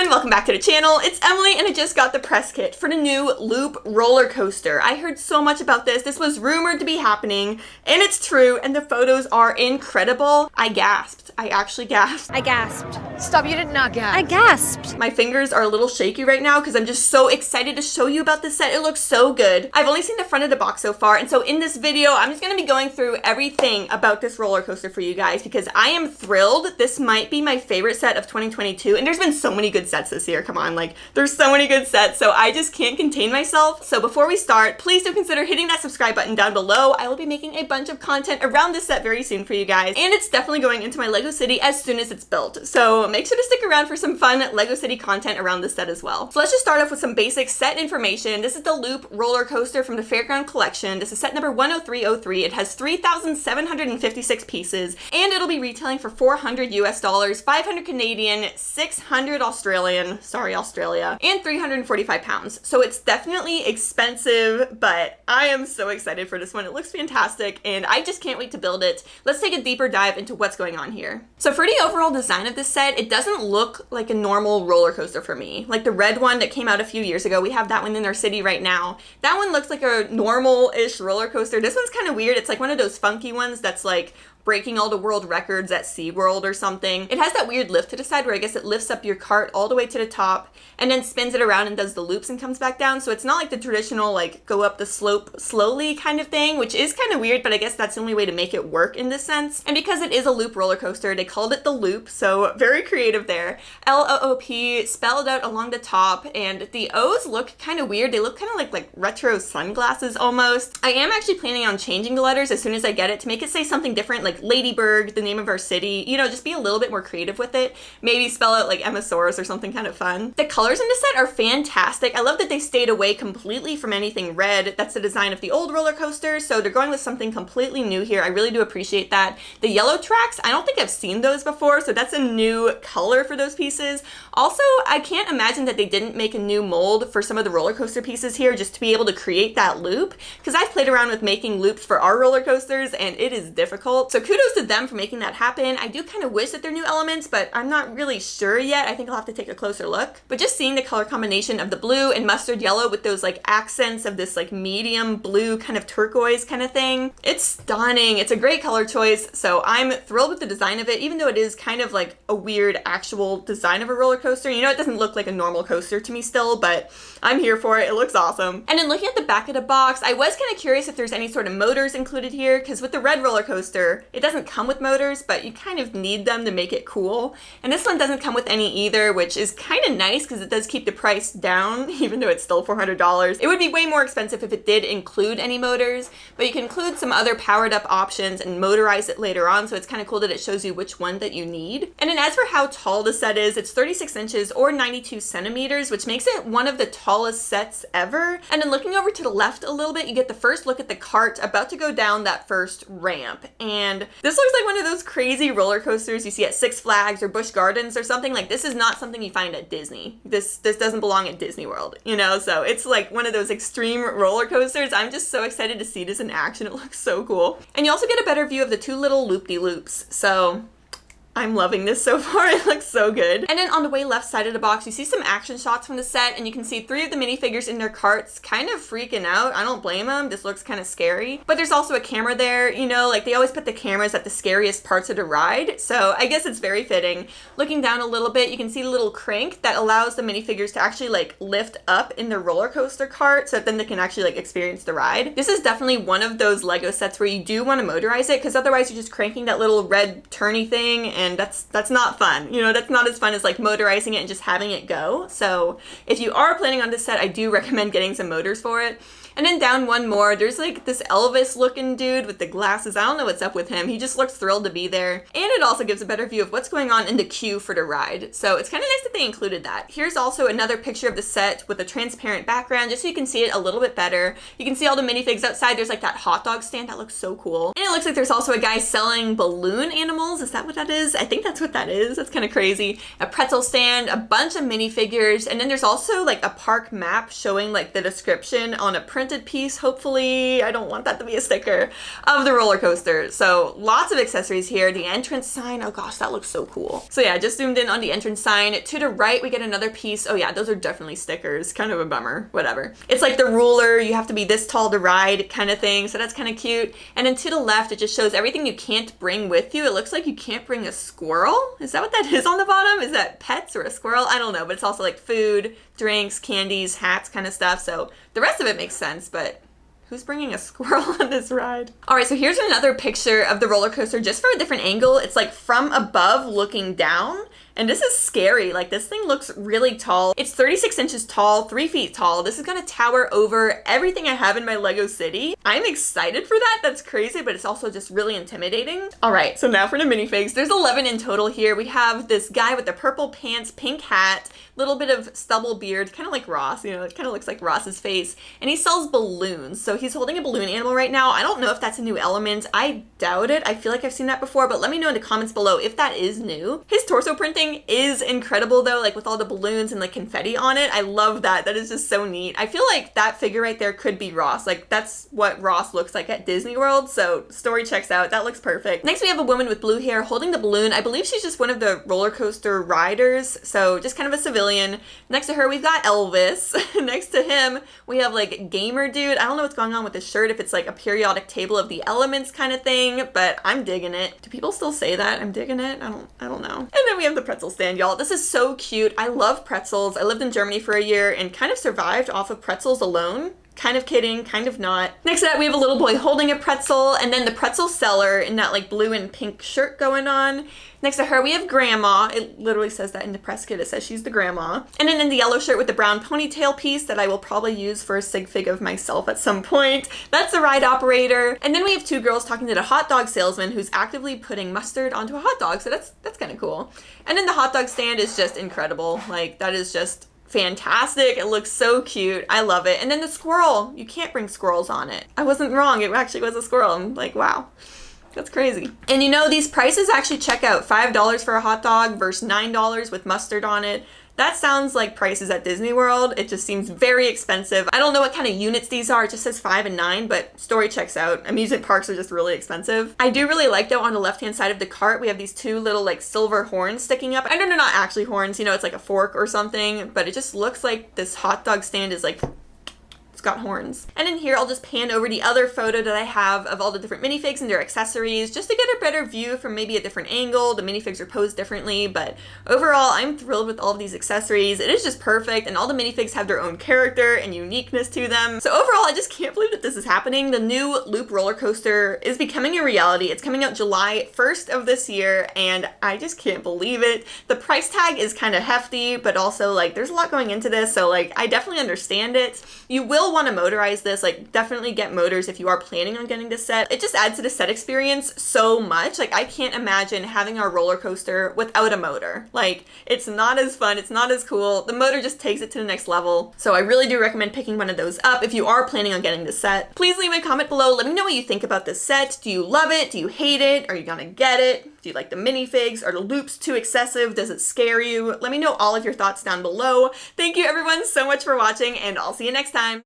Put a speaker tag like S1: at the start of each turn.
S1: everyone, welcome back to the channel. It's Emily and I just got the press kit for the new Loop roller coaster. I heard so much about this. This was rumored to be happening and it's true and the photos are incredible. I gasped. I actually gasped.
S2: I gasped.
S3: Stop, you did not gasp.
S2: I gasped.
S1: My fingers are a little shaky right now because I'm just so excited to show you about this set. It looks so good. I've only seen the front of the box so far, and so in this video, I'm just gonna be going through everything about this roller coaster for you guys because I am thrilled. This might be my favorite set of 2022, and there's been so many good sets this year. Come on, like there's so many good sets, so I just can't contain myself. So before we start, please do consider hitting that subscribe button down below. I will be making a bunch of content around this set very soon for you guys, and it's definitely going into my Lego City as soon as it's built. So make sure to stick around for some fun Lego City content around this set as well. So let's just start off with some basic set information. This is the Loop roller coaster from the Fairground Collection. This is set number 10303. It has 3,756 pieces, and it'll be retailing for $400 US, 500 Canadian, 600 Australian, sorry Australia, and 345 pounds. So it's definitely expensive, but I am so excited for this one. It looks fantastic, and I just can't wait to build it. Let's take a deeper dive into what's going on here. So for the overall design of this set, it doesn't look like a normal roller coaster for me. Like the red one that came out a few years ago, we have that one in our city right now. That one looks like a normal-ish roller coaster. This one's kind of weird. It's like one of those funky ones that's like breaking all the world records at SeaWorld or something. It has that weird lift to the side where I guess it lifts up your cart all the way to the top and then spins it around and does the loops and comes back down. So it's not like the traditional like go up the slope slowly kind of thing, which is kind of weird, but I guess that's the only way to make it work in this sense. And because it is a Loop roller coaster, they called it the Loop, so very creative there. L-O-O-P spelled out along the top, and the O's look kind of weird. They look kind of like retro sunglasses almost. I am actually planning on changing the letters as soon as I get it to make it say something different, like Ladybird, the name of our city, you know, just be a little bit more creative with it. Maybe spell out like Emmasaurus or something kind of fun. The colors in this set are fantastic. I love that they stayed away completely from anything red. That's the design of the old roller coaster, so they're going with something completely new here. I really do appreciate that. The yellow tracks, I don't think I've seen those before, so that's a new color for those pieces. Also, I can't imagine that they didn't make a new mold for some of the roller coaster pieces here just to be able to create that loop, because I've played around with making loops for our roller coasters and it is difficult. So kudos to them for making that happen. I do kind of wish that they're new elements, but I'm not really sure yet. I think I'll have to take a closer look. But just seeing the color combination of the blue and mustard yellow with those like accents of this like medium blue kind of turquoise kind of thing, it's stunning. It's a great color choice, so I'm thrilled with the design of it, even though it is kind of like a weird actual design of a roller coaster. You know, it doesn't look like a normal coaster to me still, but I'm here for it. It looks awesome. And then looking at the back of the box, I was kind of curious if there's any sort of motors included here, because with the red roller coaster, it doesn't come with motors, but you kind of need them to make it cool. And this one doesn't come with any either, which is kind of nice because it does keep the price down, even though it's still $400. It would be way more expensive if it did include any motors, but you can include some other powered up options and motorize it later on, so it's kind of cool that it shows you which one that you need. And then as for how tall the set is, it's 36 inches or 92 centimeters, which makes it one of the tallest sets ever. And then looking over to the left a little bit, you get the first look at the cart about to go down that first ramp. And this looks like one of those crazy roller coasters you see at Six Flags or Busch Gardens or something. Like this is not something you find at Disney. This doesn't belong at Disney World, you know? So it's like one of those extreme roller coasters. I'm just so excited to see this in action. It looks so cool. And you also get a better view of the two little loop-de-loops. So I'm loving this so far. It looks so good. And then on the way left side of the box, you see some action shots from the set, and you can see 3 of the minifigures in their carts kind of freaking out. I don't blame them. This looks kind of scary. But there's also a camera there, you know, like they always put the cameras at the scariest parts of the ride. So I guess it's very fitting. Looking down a little bit, you can see the little crank that allows the minifigures to actually like lift up in the roller coaster cart so that then they can actually like experience the ride. This is definitely one of those Lego sets where you do want to motorize it, because otherwise you're just cranking that little red turny thing, and that's not fun. You know, that's not as fun as like motorizing it and just having it go. So if you are planning on this set, I do recommend getting some motors for it. And then down one more, there's like this Elvis looking dude with the glasses. I don't know what's up with him. He just looks thrilled to be there. And it also gives a better view of what's going on in the queue for the ride. So it's kind of nice that they included that. Here's also another picture of the set with a transparent background, just so you can see it a little bit better. You can see all the minifigs outside. There's like that hot dog stand that looks so cool. And it looks like there's also a guy selling balloon animals. Is that what that is? I think that's what that is. That's kind of crazy. A pretzel stand, a bunch of minifigures, and then there's also like a park map showing like the description on a print printed piece, hopefully. I don't want that to be a sticker of the roller coaster. So lots of accessories here. The entrance sign, oh gosh, that looks so cool. So yeah, just zoomed in on the entrance sign. To the right, we get another piece. Oh yeah, those are definitely stickers. Kind of a bummer, whatever. It's like the ruler, you have to be this tall to ride kind of thing. So that's kind of cute. And then to the left, it just shows everything you can't bring with you. It looks like you can't bring a squirrel. Is that what that is on the bottom? Is that pets or a squirrel? I don't know, but it's also like food, drinks, candies, hats kind of stuff. So the rest of it makes sense, but who's bringing a squirrel on this ride? All right, so here's another picture of the roller coaster just from a different angle. It's like from above looking down. And this is scary. Like, this thing looks really tall. It's 36 inches tall, 3 feet tall. This is gonna tower over everything I have in my Lego city. I'm excited for that. That's crazy, but it's also just really intimidating. All right, so now for the minifigs. There's 11 in total here. We have this guy with the purple pants, pink hat, little bit of stubble beard, kind of like Ross, you know, it kind of looks like Ross's face. And he sells balloons. So he's holding a balloon animal right now. I don't know if that's a new element. I doubt it. I feel like I've seen that before, but let me know in the comments below if that is new. His torso printing is incredible though, like with all the balloons and the confetti on it. I love that. That is just so neat. I feel like that figure right there could be Ross. Like, that's what Ross looks like at Disney World. So story checks out. That looks perfect. Next, we have a woman with blue hair holding the balloon. I believe she's just one of the roller coaster riders. So just kind of a civilian. Next to her, we've got Elvis. Next to him, we have like Gamer Dude. I don't know what's going on with this shirt, if it's like a periodic table of the elements kind of thing, but I'm digging it. Do people still say that? I'm digging it? I don't know. And then we have the pretzel stand, y'all. This is so cute. I love pretzels. I lived in Germany for a year and kind of survived off of pretzels alone. Kind of kidding, kind of not. Next to that, we have a little boy holding a pretzel, and then the pretzel seller in that like blue and pink shirt going on. Next to her, we have Grandma. It literally says that in the press kit. It says she's the grandma. And then in the yellow shirt with the brown ponytail piece that I will probably use for a sig fig of myself at some point. That's the ride operator. And then we have two girls talking to the hot dog salesman who's actively putting mustard onto a hot dog. So that's kind of cool. And then the hot dog stand is just incredible. Like, that is just fantastic. It looks so cute. I love it. And then the squirrel, you can't bring squirrels on it. I wasn't wrong. It actually was a squirrel. I'm like, wow. That's crazy. And you know, these prices actually check out. $5 for a hot dog versus $9 with mustard on it. That sounds like prices at Disney World. It just seems very expensive. I don't know what kind of units these are. It just says 5 and 9, but story checks out. Amusement parks are just really expensive. I do really like though, on the left-hand side of the cart, we have these two little like silver horns sticking up. I know they're not actually horns, you know, it's like a fork or something, but it just looks like this hot dog stand is like, got horns. And in here, I'll just pan over the other photo that I have of all the different minifigs and their accessories just to get a better view from maybe a different angle. The minifigs are posed differently, but overall, I'm thrilled with all of these accessories. It is just perfect, and all the minifigs have their own character and uniqueness to them. So overall, I just can't believe that this is happening. The new Loop roller coaster is becoming a reality. It's coming out July 1st of this year, and I just can't believe it. The price tag is kind of hefty, but also like there's a lot going into this, so like I definitely understand it. You will want to motorize this, like definitely get motors if you are planning on getting this set. It just adds to the set experience so much. Like, I can't imagine having a roller coaster without a motor. Like, it's not as fun, it's not as cool. The motor just takes it to the next level. So I really do recommend picking one of those up if you are planning on getting this set. Please leave a comment below. Let me know what you think about this set. Do you love it? Do you hate it? Are you gonna get it? Do you like the minifigs? Are the loops too excessive? Does it scare you? Let me know all of your thoughts down below. Thank you everyone so much for watching, and I'll see you next time.